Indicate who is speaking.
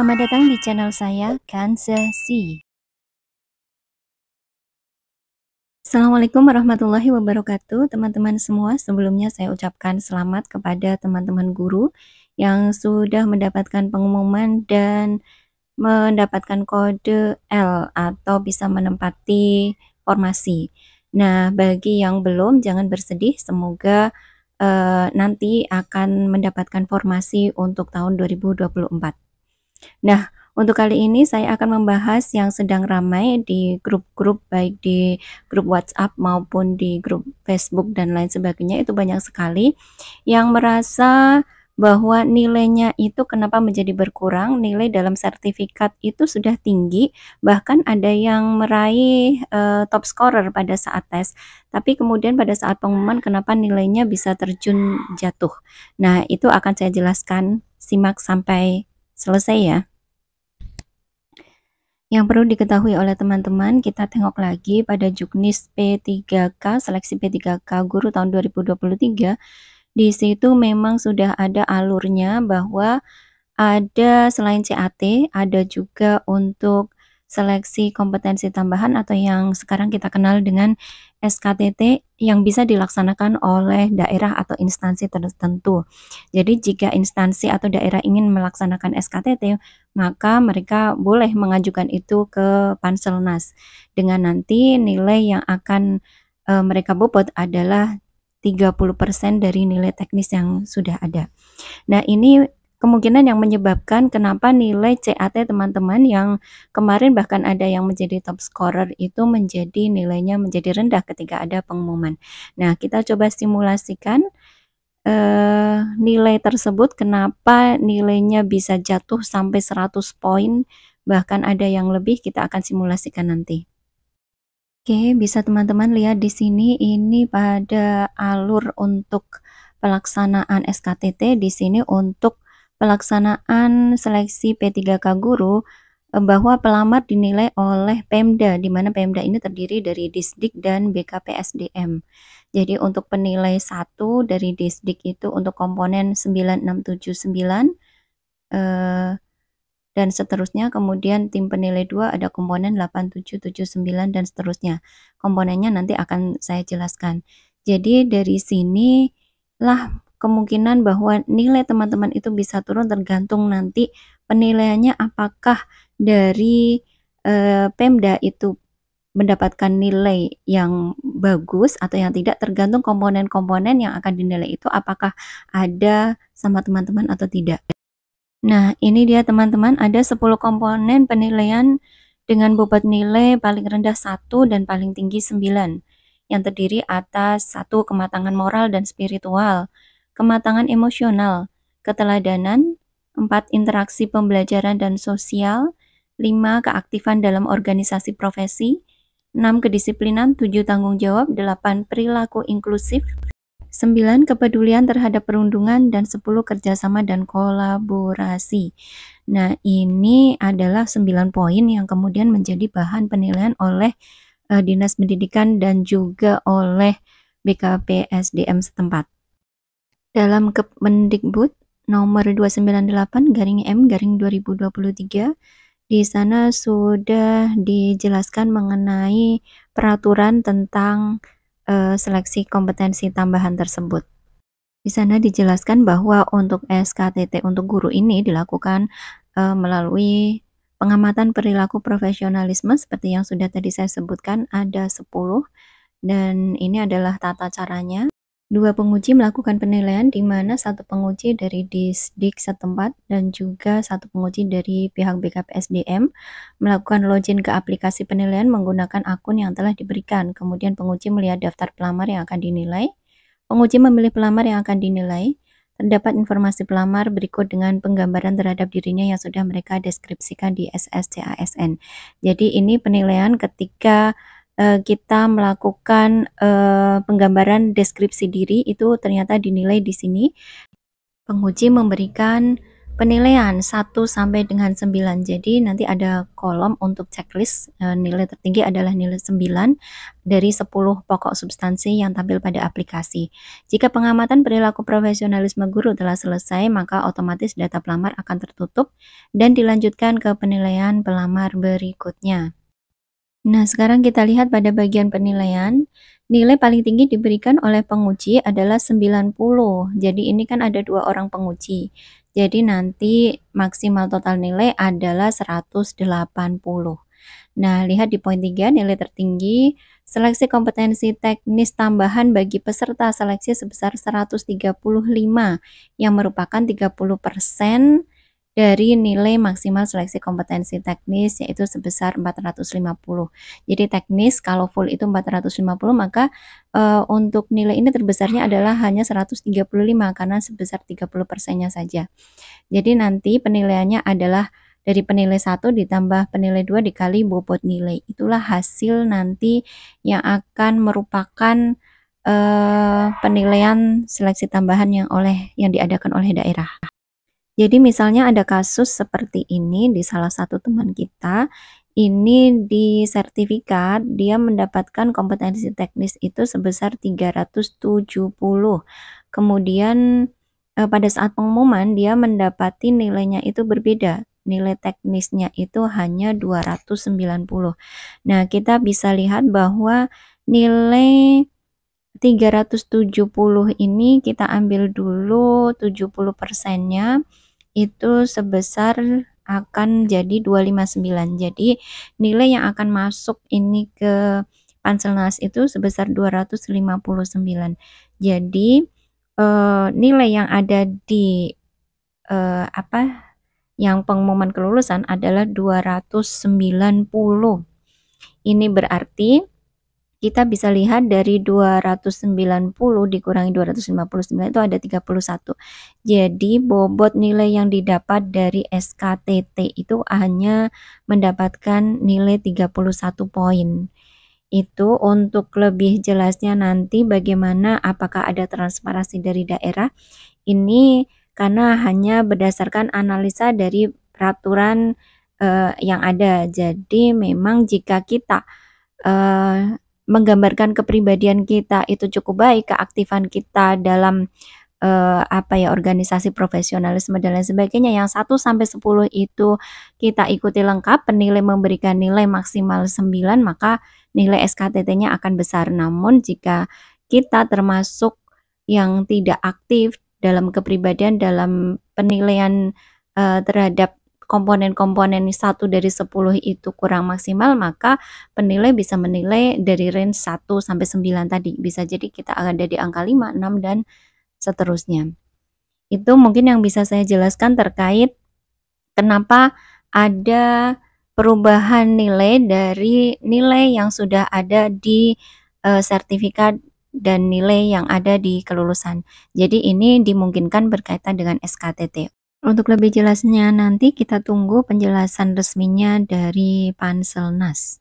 Speaker 1: Selamat datang di channel saya, Kanzasi. Assalamualaikum warahmatullahi wabarakatuh, teman-teman semua. Sebelumnya saya ucapkan selamat kepada teman-teman guru yang sudah mendapatkan pengumuman dan mendapatkan kode L atau bisa menempati formasi. Nah, bagi yang belum, jangan bersedih. Semoga nanti akan mendapatkan formasi untuk tahun 2024. Nah, untuk kali ini saya akan membahas yang sedang ramai di grup-grup, baik di grup WhatsApp maupun di grup Facebook dan lain sebagainya. Itu banyak sekali yang merasa bahwa nilainya itu kenapa menjadi berkurang, nilai dalam sertifikat itu sudah tinggi, bahkan ada yang meraih top scorer pada saat tes, tapi kemudian pada saat pengumuman kenapa nilainya bisa terjun jatuh. Nah, itu akan saya jelaskan, simak sampai selesai ya. Yang perlu diketahui oleh teman-teman, kita tengok lagi pada Juknis P3K, seleksi P3K guru tahun 2023. Di situ memang sudah ada alurnya bahwa ada selain CAT, ada juga untuk seleksi kompetensi tambahan atau yang sekarang kita kenal dengan SKTT yang bisa dilaksanakan oleh daerah atau instansi tertentu. Jadi jika instansi atau daerah ingin melaksanakan SKTT, maka mereka boleh mengajukan itu ke Panselnas dengan nanti nilai yang akan mereka bobot adalah 30% dari nilai teknis yang sudah ada. Nah, ini kemungkinan yang menyebabkan kenapa nilai CAT teman-teman yang kemarin bahkan ada yang menjadi top scorer itu menjadi nilainya menjadi rendah ketika ada pengumuman. Nah, kita coba simulasikan nilai tersebut kenapa nilainya bisa jatuh sampai 100 poin, bahkan ada yang lebih, kita akan simulasikan nanti. Oke, bisa teman-teman lihat di sini ini pada alur untuk pelaksanaan SKTT. Di sini untuk pelaksanaan seleksi P3K guru bahwa pelamar dinilai oleh Pemda, di mana Pemda ini terdiri dari Disdik dan BKPSDM. Jadi untuk penilai 1 dari Disdik itu untuk komponen 9679 dan seterusnya, kemudian tim penilai 2 ada komponen 8779 dan seterusnya. Komponennya nanti akan saya jelaskan. Jadi dari sinilah kemungkinan bahwa nilai teman-teman itu bisa turun tergantung nanti penilaiannya apakah dari Pemda itu mendapatkan nilai yang bagus atau yang tidak, tergantung komponen-komponen yang akan dinilai itu apakah ada sama teman-teman atau tidak. Nah, ini dia teman-teman, ada 10 komponen penilaian dengan bobot nilai paling rendah 1 dan paling tinggi 9, yang terdiri atas 1 kematangan moral dan spiritual, kematangan emosional, keteladanan, 4 interaksi pembelajaran dan sosial, 5 keaktifan dalam organisasi profesi, 6 kedisiplinan, 7 tanggung jawab, 8 perilaku inklusif, 9 kepedulian terhadap perundungan, dan 10 kerjasama dan kolaborasi. Nah, ini adalah 9 poin yang kemudian menjadi bahan penilaian oleh Dinas Pendidikan dan juga oleh BKPSDM setempat. Dalam Kemendikbud nomor 298/M/2023, di sana sudah dijelaskan mengenai peraturan tentang seleksi kompetensi tambahan tersebut. Di sana dijelaskan bahwa untuk SKTT untuk guru ini dilakukan melalui pengamatan perilaku profesionalisme seperti yang sudah tadi saya sebutkan, ada 10, dan ini adalah tata caranya. 2 penguji melakukan penilaian, di mana 1 penguji dari Disdik setempat dan juga 1 penguji dari pihak BKPSDM melakukan login ke aplikasi penilaian menggunakan akun yang telah diberikan. Kemudian penguji melihat daftar pelamar yang akan dinilai. Penguji memilih pelamar yang akan dinilai. Terdapat informasi pelamar berikut dengan penggambaran terhadap dirinya yang sudah mereka deskripsikan di SSCASN. Jadi ini penilaian ketika kita melakukan penggambaran deskripsi diri, itu ternyata dinilai di sini. Penguji memberikan penilaian 1 sampai dengan 9. Jadi nanti ada kolom untuk checklist, nilai tertinggi adalah nilai 9 dari 10 pokok substansi yang tampil pada aplikasi. Jika pengamatan perilaku profesionalisme guru telah selesai, maka otomatis data pelamar akan tertutup dan dilanjutkan ke penilaian pelamar berikutnya. Nah, sekarang kita lihat pada bagian penilaian. Nilai paling tinggi diberikan oleh penguji adalah 90. Jadi ini kan ada 2 orang penguji. Jadi nanti maksimal total nilai adalah 180. Nah, lihat di poin 3, nilai tertinggi, seleksi kompetensi teknis tambahan bagi peserta seleksi sebesar 135, yang merupakan 30% dari nilai maksimal seleksi kompetensi teknis, yaitu sebesar 450. Jadi teknis kalau full itu 450, maka untuk nilai ini terbesarnya adalah hanya 135 karena sebesar 30%-nya saja. Jadi nanti penilaiannya adalah dari penilai 1 ditambah penilai 2 dikali bobot nilai. Itulah hasil nanti yang akan merupakan penilaian seleksi tambahan yang diadakan oleh daerah. Jadi misalnya ada kasus seperti ini di salah satu teman kita, ini di sertifikat dia mendapatkan kompetensi teknis itu sebesar 370. Kemudian pada saat pengumuman dia mendapati nilainya itu berbeda. Nilai teknisnya itu hanya 290. Nah, kita bisa lihat bahwa nilai 370 ini kita ambil dulu 70%-nya itu sebesar akan jadi 259. Jadi nilai yang akan masuk ini ke Panselnas itu sebesar 259. Jadi nilai yang ada di yang pengumuman kelulusan adalah 290. Ini berarti kita bisa lihat dari 290 dikurangi 259 itu ada 31. Jadi bobot nilai yang didapat dari SKTT itu hanya mendapatkan nilai 31 poin. Itu untuk lebih jelasnya nanti bagaimana apakah ada transparansi dari daerah. Ini karena hanya berdasarkan analisa dari peraturan yang ada. Jadi memang jika kita menggambarkan kepribadian kita itu cukup baik, keaktifan kita dalam organisasi profesionalisme dan lain sebagainya, yang 1 sampai 10 itu kita ikuti lengkap, penilai memberikan nilai maksimal 9, maka nilai SKTT-nya akan besar. Namun jika kita termasuk yang tidak aktif dalam kepribadian, dalam penilaian terhadap komponen-komponen 1 dari 10 itu kurang maksimal, maka penilai bisa menilai dari range 1 sampai 9 tadi. Bisa jadi kita ada di angka 5, 6, dan seterusnya. Itu mungkin yang bisa saya jelaskan terkait kenapa ada perubahan nilai dari nilai yang sudah ada di sertifikat dan nilai yang ada di kelulusan. Jadi ini dimungkinkan berkaitan dengan SKTT. Untuk lebih jelasnya nanti kita tunggu penjelasan resminya dari Panselnas.